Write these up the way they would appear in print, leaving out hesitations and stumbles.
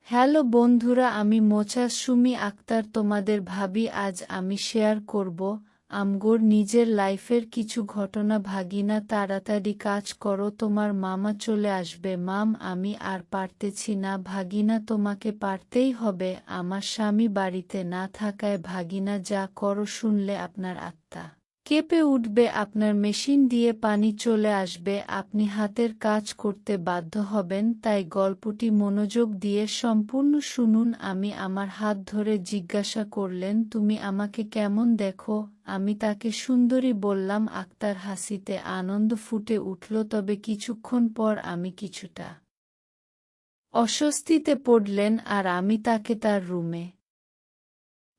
Hello বন্ধুরা, আমি মোছাস সুমি আক্তার তোমাদের ভাবি। আজ আমি শেয়ার করব আমগোর নিজের লাইফের কিছু ঘটনা। ভাগিনা তাড়াতাড়ি কাজ করো, তোমার মামা চলে আসবে। মাম, আমি আর পারতেছি না ভাগিনা, তোমাকে পারতেই হবে। আমার স্বামী বাড়িতে না থাকায় ভাগিনা যা করো শুনলে আপনার আত্মা কেঁপে উঠবে। আপনার মেশিন দিয়ে পানি চলে আসবে, আপনি হাতের কাজ করতে বাধ্য হবেন। তাই গল্পটি মনোযোগ দিয়ে সম্পূর্ণ শুনুন। আমি আমার হাত ধরে জিজ্ঞাসা করলেন, তুমি আমাকে কেমন দেখো? আমি তাকে সুন্দরী বললাম। আক্তার হাসিতে আনন্দ ফুটে উঠল, তবে কিছুক্ষণ পর আমি কিছুটা অস্বস্তিতে পড়লেন আর আমি তাকে তার রুমে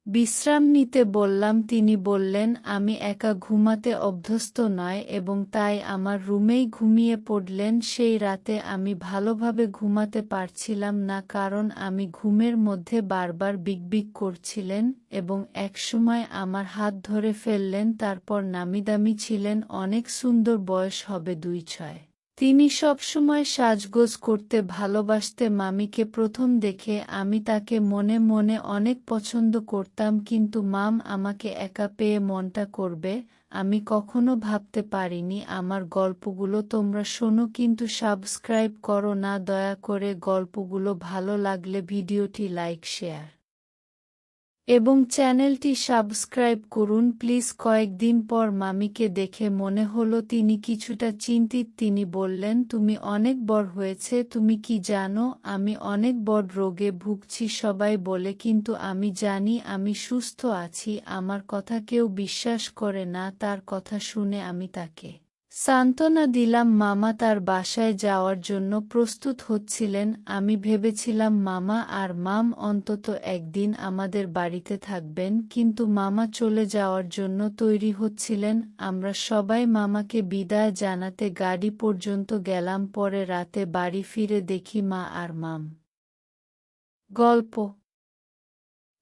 বিশ্রাম নিতে বললাম। তিনি বললেন, আমি একা ঘুমাতে অভ্যস্ত নয় এবং তাই আমার রুমেই ঘুমিয়ে পড়লেন। সেই রাতে আমি ভালোভাবে ঘুমাতে পারছিলাম না, কারণ আমি ঘুমের মধ্যে বারবার বিগবিগ করছিলেন এবং একসময় আমার হাত ধরে ফেললেন। তারপর নামিদামি ছিলেন, অনেক সুন্দর, বয়স হবে ২-৬। তিনি সবসময় সাজগোজ করতে ভালোবাসতে। মামিকে প্রথম দেখে আমি তাকে মনে মনে অনেক পছন্দ করতাম, কিন্তু মাম আমাকে একা পেয়ে মনটা করবে আমি কখনো ভাবতে পারিনি। আমার গল্পগুলো তোমরা শোনো, কিন্তু সাবস্ক্রাইব করো না দয়া করে। গল্পগুলো ভালো লাগলে ভিডিওটি লাইক, শেয়ার এবং চ্যানেলটি সাবস্ক্রাইব করুন প্লিজ। কয়েকদিন পর মামিকে দেখে মনে হলো তিনি কিছুটা চিন্তিত। তিনি বললেন, তুমি অনেক বড় হয়েছে, তুমি কি জানো আমি অনেক বড় রোগে ভুগছি। সবাই বলে, কিন্তু আমি জানি আমি সুস্থ আছি। আমার কথা কেউ বিশ্বাস করে না। তার কথা শুনে আমি তাকে সান্ত্বনা দিলাম। মামা তার বাসায় যাওয়ার জন্য প্রস্তুত হচ্ছিলেন। আমি ভেবেছিলাম মামা আর মাম অন্তত একদিন আমাদের বাড়িতে থাকবেন, কিন্তু মামা চলে যাওয়ার জন্য তৈরি হচ্ছিলেন। আমরা সবাই মামাকে বিদায় জানাতে গাড়ি পর্যন্ত গেলাম। পরে রাতে বাড়ি ফিরে দেখি মা আর মাম গল্প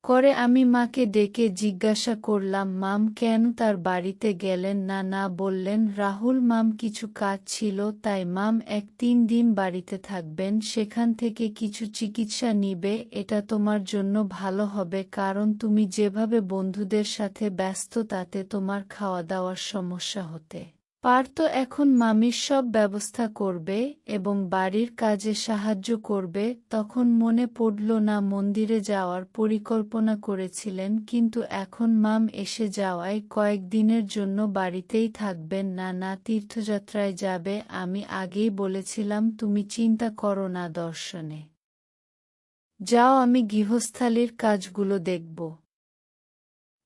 করে। আমি মাকে ডেকে জিজ্ঞাসা করলাম, মাম কেন তার বাড়িতে গেলেন না? না বললেন, রাহুল মাম কিছু কাজ ছিল তাই মাম ১-৩ দিন বাড়িতে থাকবেন, সেখান থেকে কিছু চিকিৎসা নিবে। এটা তোমার জন্য ভালো হবে, কারণ তুমি যেভাবে বন্ধুদের সাথে ব্যস্ত তাতে তোমার খাওয়া দাওয়ার সমস্যা হতে পারত। এখন মামির সব ব্যবস্থা করবে এবং বাড়ির কাজে সাহায্য করবে। তখন মনে পড়ল না মন্দিরে যাওয়ার পরিকল্পনা করেছিলেন, কিন্তু এখন মাম এসে যাওয়ায় কয়েকদিনের জন্য বাড়িতেই থাকবেন। না না, তীর্থযাত্রায় যাবে। আমি আগেই বলেছিলাম তুমি চিন্তা করো না, দর্শনে যাও, আমি গৃহস্থালির কাজগুলো দেখব।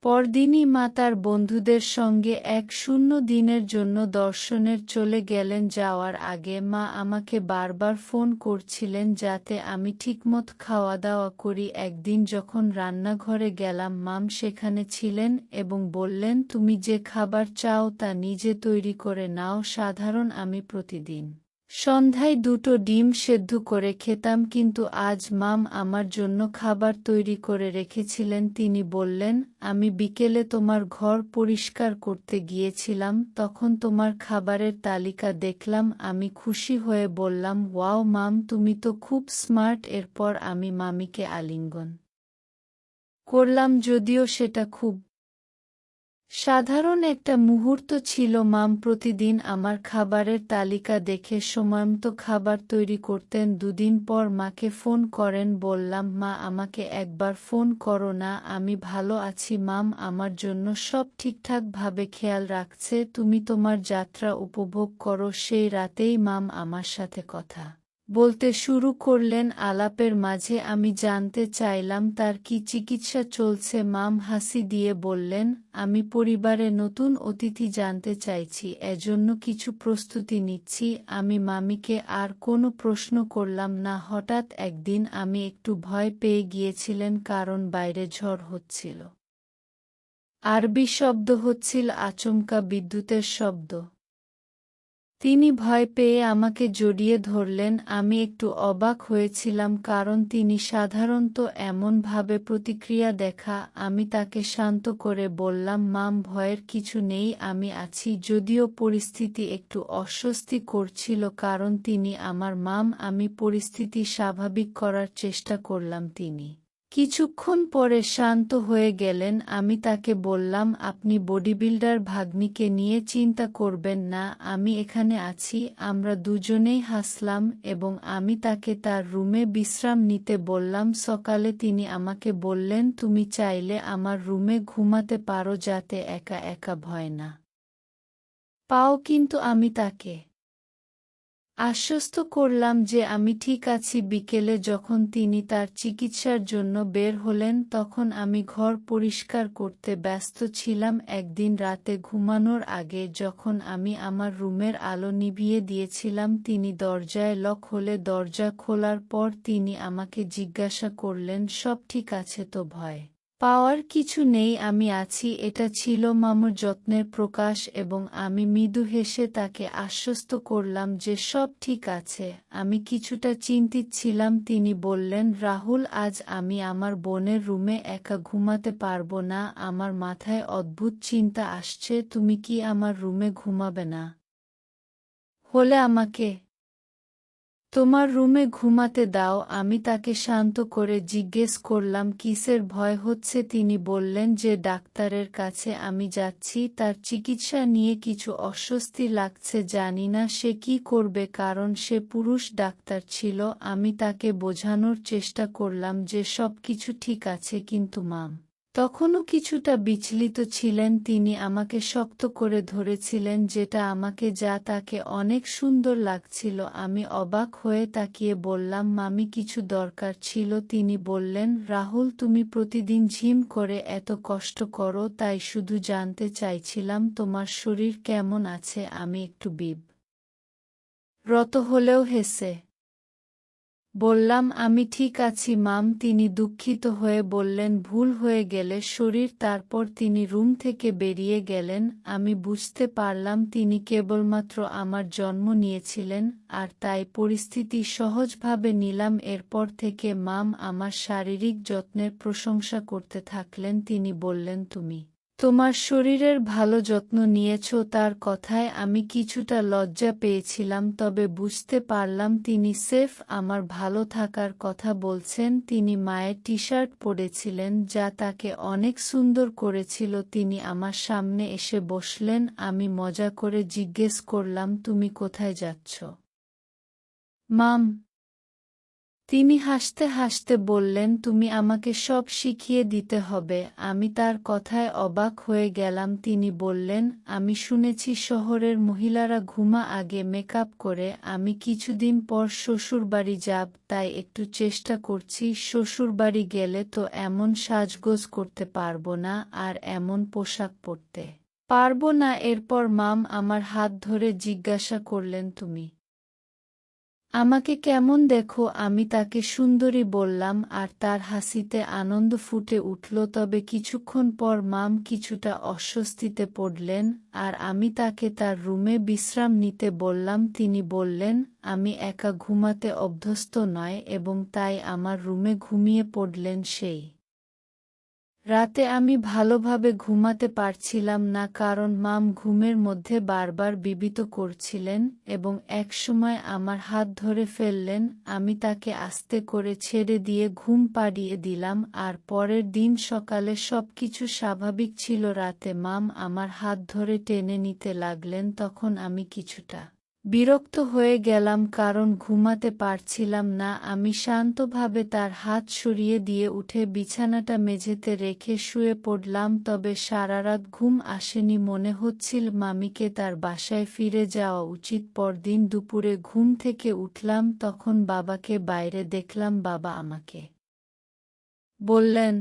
পরদিনই মা তার বন্ধুদের সঙ্গে ১-০ দিনের জন্য দর্শনের চলে গেলেন। যাওয়ার আগে মা আমাকে বারবার ফোন করছিলেন যাতে আমি ঠিকমত খাওয়া দাওয়া করি। একদিন যখন রান্নাঘরে গেলাম, মাম সেখানে ছিলেন এবং বললেন, তুমি যে খাবার চাও তা নিজে তৈরি করে নাও। সাধারণ আমি প্রতিদিন সন্ধ্যায় ২টো ডিম সেদ্ধ করে খেতাম, কিন্তু আজ মাম আমার জন্য খাবার তৈরি করে রেখেছিলেন। তিনি বললেন, আমি বিকেলে তোমার ঘর পরিষ্কার করতে গিয়েছিলাম, তখন তোমার খাবারের তালিকা দেখলাম। আমি খুশি হয়ে বললাম, ওয়াও মাম, তুমি তো খুব স্মার্ট। এরপর আমি মামিকে আলিঙ্গন করলাম, যদিও সেটা খুব সাধারণ একটা মুহূর্ত ছিল। মাম প্রতিদিন আমার খাবারের তালিকা দেখে সময়মতো খাবার তৈরি করতেন। ২ দিন পর মাকে ফোন করেন। বললাম, মা আমাকে একবার ফোন করো না, আমি ভালো আছি। মাম আমার জন্য সব ঠিকঠাকভাবে খেয়াল রাখছে, তুমি তোমার যাত্রা উপভোগ করো। সেই রাতেই মাম আমার সাথে কথা বলতে শুরু করলেন। আলাপের মাঝে আমি জানতে চাইলাম তার কি চিকিৎসা চলছে। মাম হাসি দিয়ে বললেন, আমি পরিবারে নতুন অতিথি জানতে চাইছি, এজন্য কিছু প্রস্তুতি নিচ্ছি। আমি মামিকে আর কোনো প্রশ্ন করলাম না। হঠাৎ একদিন আমি একটু ভয় পেয়ে গিয়েছিলেন, কারণ বাইরে ঝড় হচ্ছিল, আরবি শব্দ হচ্ছিল, আচমকা বিদ্যুতের শব্দ তিনি ভয় পেয়ে আমাকে জড়িয়ে ধরলেন। আমি একটু অবাক হয়েছিলাম, কারণ তিনি সাধারণত এমনভাবে প্রতিক্রিয়া দেখা। আমি তাকে শান্ত করে বললাম, মাম, ভয়ের কিছু নেই, আমি আছি। যদিও পরিস্থিতি একটু অস্বস্তি করছিল, কারণ তিনি আমার মাম। আমি পরিস্থিতি স্বাভাবিক করার চেষ্টা করলাম। তিনি কিছুক্ষণ পরে শান্ত হয়ে গেলেন। আমি তাকে বললাম, আপনি বডিবিল্ডার ভাগ্নিকে নিয়ে চিন্তা করবেন না, আমি এখানে আছি। আমরা দুজনেই হাসলাম এবং আমি তাকে তার রুমে বিশ্রাম নিতে বললাম। সকালে তিনি আমাকে বললেন, তুমি চাইলে আমার রুমে ঘুমাতে পারো যাতে একা একা ভয় না পাও। কিন্তু আমি তাকে আশ্বস্ত করলাম যে আমি ঠিক আছি। বিকেলে যখন তিনি তার চিকিৎসার জন্য বের হলেন, তখন আমি ঘর পরিষ্কার করতে ব্যস্ত ছিলাম। একদিন রাতে ঘুমানোর আগে যখন আমি আমার রুমের আলো নিভিয়ে দিয়েছিলাম, তিনি দরজায় লক হলে দরজা খোলার পর তিনি আমাকে জিজ্ঞাসা করলেন, সব ঠিক আছে তো? ভয় পাওয়ার কিছু নেই, আমি আছি। এটা ছিল মামুর যত্নের প্রকাশ এবং আমি মৃদু হেসে তাকে আশ্বস্ত করলাম যে সব ঠিক আছে। আমি কিছুটা চিন্তিত ছিলাম। তিনি বললেন, রাহুল, আজ আমি আমার বোনের রুমে একা ঘুমাতে পারবো না। আমার মাথায় অদ্ভুত চিন্তা আসছে। তুমি কি আমার রুমে ঘুমাবে না? হলে আমাকে তোমার রুমে ঘুমাতে দাও। আমি তাকে শান্ত করে জিজ্ঞেস করলাম, কিসের ভয় হচ্ছে? তিনি বললেন যে ডাক্তারের কাছে আমি যাচ্ছি, তার চিকিৎসা নিয়ে কিছু অস্বস্তি লাগছে। জানি না সে কি করবে, কারণ সে পুরুষ ডাক্তার ছিল। আমি তাকে বোঝানোর চেষ্টা করলাম যে সবকিছু ঠিক আছে, কিন্তু মাম তখনও কিছুটা বিচলিত ছিলেন। তিনি আমাকে শক্ত করে ধরেছিলেন, যেটা আমাকে যা তাকে অনেক সুন্দর লাগছিল। আমি অবাক হয়ে তাকিয়ে বললাম, মামি, কিছু দরকার ছিল? তিনি বললেন, রাহুল, তুমি প্রতিদিন ঝিম করে এত কষ্ট করো, তাই শুধু জানতে চাইছিলাম তোমার শরীর কেমন আছে। আমি একটু রত হলেও হেসে বললাম, আমি ঠিক আছি মাম। তিনি দুঃখিত হয়ে বললেন, ভুল হয়ে গেলে শরীর। তারপর তিনি রুম থেকে বেরিয়ে গেলেন। আমি বুঝতে পারলাম তিনি কেবলমাত্র আমার জন্ম নিয়েছিলেন, আর তাই পরিস্থিতি সহজভাবে নিলাম। এরপর থেকে মাম আমার শারীরিক যত্নের প্রশংসা করতে থাকলেন। তিনি বললেন, তুমি তোমার শরীরের ভালো যত্ন নিয়েছ। তার কথায় আমি কিছুটা লজ্জা পেয়েছিলাম, তবে বুঝতে পারলাম তিনি সেফ আমার ভালো থাকার কথা বলছেন। তিনি মায়ের টি-শার্ট পরেছিলেন, যা তাকে অনেক সুন্দর করেছিল। তিনি আমার সামনে এসে বসলেন। আমি মজা করে জিজ্ঞেস করলাম, তুমি কোথায় যাচ্ছ মাম? তিনি হাসতে হাসতে বললেন, তুমি আমাকে সব শিখিয়ে দিতে হবে। আমি তার কথায় অবাক হয়ে গেলাম। তিনি বললেন, আমি শুনেছি শহরের মহিলারা ঘুমা আগে মেকআপ করে। আমি কিছুদিন পর শ্বশুরবাড়ি যাব, তাই একটু চেষ্টা করছি। শ্বশুরবাড়ি গেলে তো এমন সাজগোজ করতে পারবো না, আর এমন পোশাক পরতে পারবো না। এরপর মাম আমার হাত ধরে জিজ্ঞাসা করলেন, তুমি আমাকে কেমন দেখো? আমি তাকে সুন্দরী বললাম, আর তার হাসিতে আনন্দ ফুটে উঠল। তবে কিছুক্ষণ পর মাম কিছুটা অস্বস্তিতে পড়লেন, আর আমি তাকে তার রুমে বিশ্রাম নিতে বললাম। তিনি বললেন, আমি একা ঘুমাতে অভ্যস্ত নয়, এবং তাই আমার রুমে ঘুমিয়ে পড়লেন। সেই রাতে আমি ভালোভাবে ঘুমাতে পারছিলাম না, কারণ মাম ঘুমের মধ্যে বারবার বিব্রত করছিলেন এবং একসময় আমার হাত ধরে ফেললেন। আমি তাকে আস্তে করে ছেড়ে দিয়ে ঘুম পাড়িয়ে দিলাম, আর পরের দিন সকালে সবকিছু স্বাভাবিক ছিল। রাতে মাম আমার হাত ধরে টেনে নিতে লাগলেন, তখন আমি কিছুটা বিরক্ত হয়ে গেলাম, কারণ ঘুমাতে পারছিলাম না। আমি শান্তভাবে তার হাত সরিয়ে দিয়ে উঠে বিছানাটা মেঝেতে রেখে শুয়ে পড়লাম। তবে সারারাত ঘুম আসেনি। মনে হচ্ছিল মামিকে তার বাসায় ফিরে যাওয়া উচিত। পরদিন দুপুরে ঘুম থেকে উঠলাম, তখন বাবাকে বাইরে দেখলাম। বাবা আমাকে বললেন,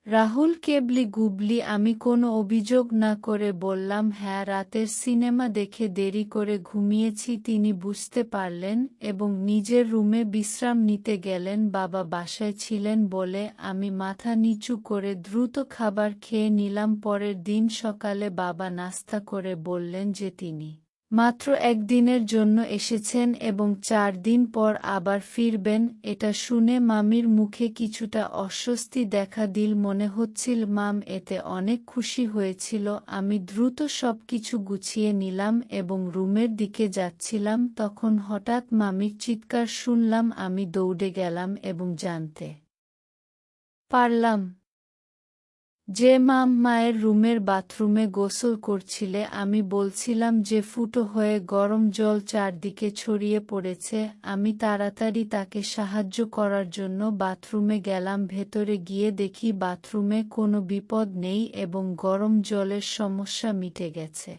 রাহুল, কেবলি গুবলি? আমি কোনো অভিযোগ না করে বললাম, হ্যাঁ, রাতের সিনেমা দেখে দেরি করে ঘুমিয়েছি। তিনি বুঝতে পারলেন এবং নিজের রুমে বিশ্রাম নিতে গেলেন। বাবা বাসায় ছিলেন বলে আমি মাথা নিচু করে দ্রুত খাবার খেয়ে নিলাম। পরের দিন সকালে বাবা নাস্তা করে বললেন যে তিনি মাত্র একদিনের জন্য এসেছেন এবং 4 দিন পর আবার ফিরবেন। এটা শুনে মামির মুখে কিছুটা অস্বস্তি দেখা দিল, মনে হচ্ছিল মাম এতে অনেক খুশি হয়েছিল। আমি দ্রুত সবকিছু গুছিয়ে নিলাম এবং রুমের দিকে যাচ্ছিলাম, তখন হঠাৎ মামির চিৎকার শুনলাম। আমি দৌড়ে গেলাম এবং জানতে পারলাম যে মায়ের রুমের বাথরুমে গোসল করছিলে। আমি বলছিলাম যে ফুটো হয়ে গরম জল চারদিকে ছড়িয়ে পড়েছে। আমি তাড়াতাড়ি তাকে সাহায্য করার জন্য বাথরুমে গেলাম। ভেতরে গিয়ে দেখি বাথরুমে কোনো বিপদ নেই এবং গরম জলের সমস্যা মিটে গেছে।